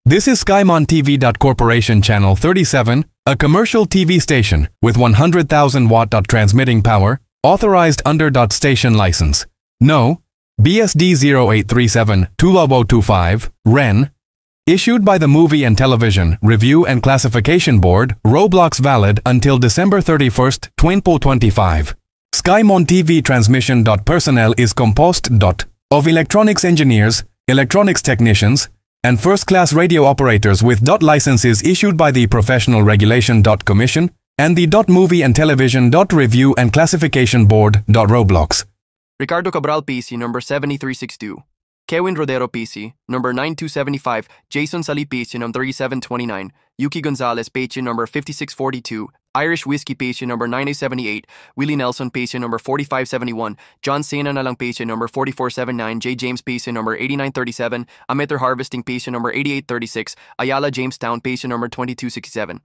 This is SkymonTV. Corporation Channel 37, a commercial TV station with 100,000 watt transmitting power, authorized under station license. No. BSD 0837-20025, REN. Issued by the Movie and Television Review and Classification Board, Roblox valid until December 31st, 2025. SkymonTV transmission. Personnel is composed of electronics engineers, electronics technicians, and first-class radio operators with licenses issued by the Professional Regulation Commission and the Movie and Television Review and Classification Board. Roblox. Ricardo Cabral PC number 7362. Kevin Rodero PC number 9275. Jason Sali PC number 3729. Yuki Gonzalez PC number 5642. Irish Whiskey PC number 9878. Willie Nelson PC number 4571. John Sena Nalang PC number 4479. J. James PC number 8937. Ameter Harvesting PC number 8836. Ayala Jamestown PC number 2267.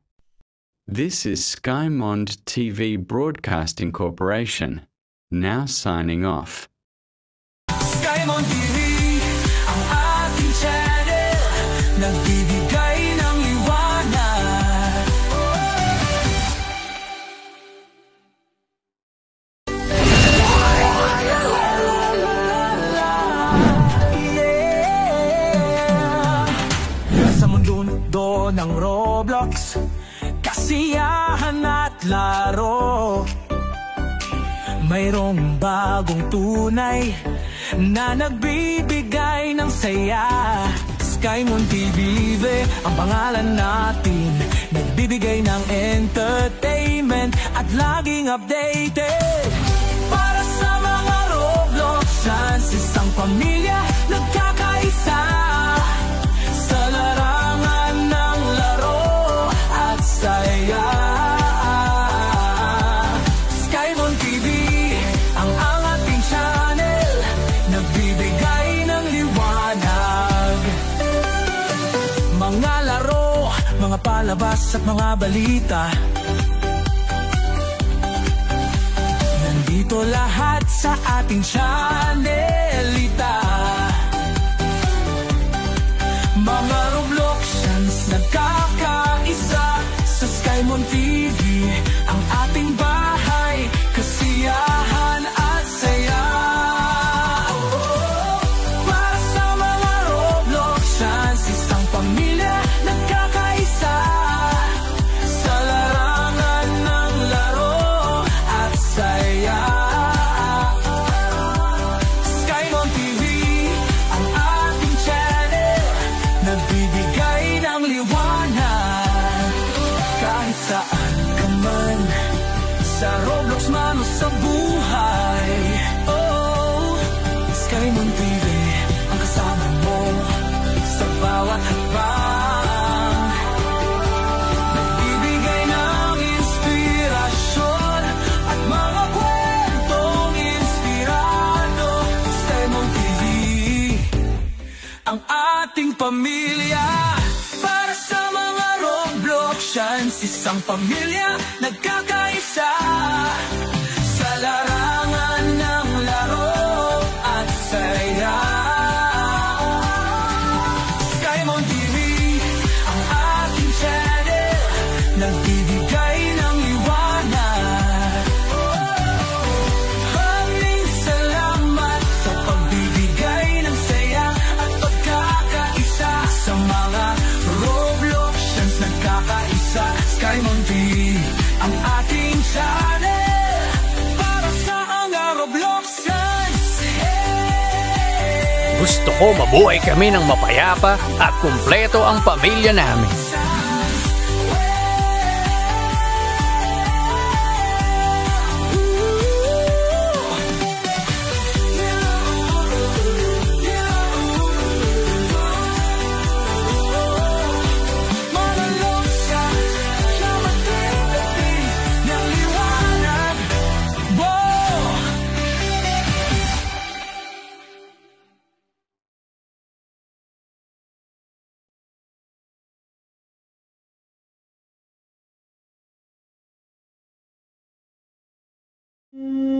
This is Skymond TV Broadcasting Corporation. Now signing off. Skymond TV, ang ating channel, nagbibigay ng liwanag. Sa mundo ng Roblox, kasiyahan at laro, mayroong bagong tunay na nagbibigay ng saya. Skymond TV, ang pangalan natin, nagbibigay ng entertainment at laging updated. Para sa mga Robloxans, isang pamilya nagkakaisa sa larangan ng laro at saya. Mga palabas at mga balita, nandito lahat sa ating channelita. Mga Robloxans nagkakaisa sa Skymond TV, ang ating bahay, kasiyahan at saya. Para sa mga Robloxans, isang pamilya nagkakaisa sa larangan ng laro at saya. Skymond TV, ang ating channel, nagbibigay ng liwanag. Kahit saan ka man, sa Roblox man o sa buhay, oh, Skymond TV, ang kasama mo sa bawat hakbang. Nagbibigay ng inspirasyon at mga kwentong inspirado. Skymond TV, ang ating pamilya. Para sa mga Robloxians, isang pamilya nagkakaisa sa larangan ng laro at saya. Skymond TV, ang ating channel, nagbibigay ng liwanag. Maraming salamat sa pagbibigay ng saya at pagkakaisa sa mga Robloxians nagkakaisa. Skymond TV, ang ating channel, para sa mga Robloxians. Hey! Gusto ko mabuhay kami ng mapayapa at kumpleto ang pamilya namin. Wow!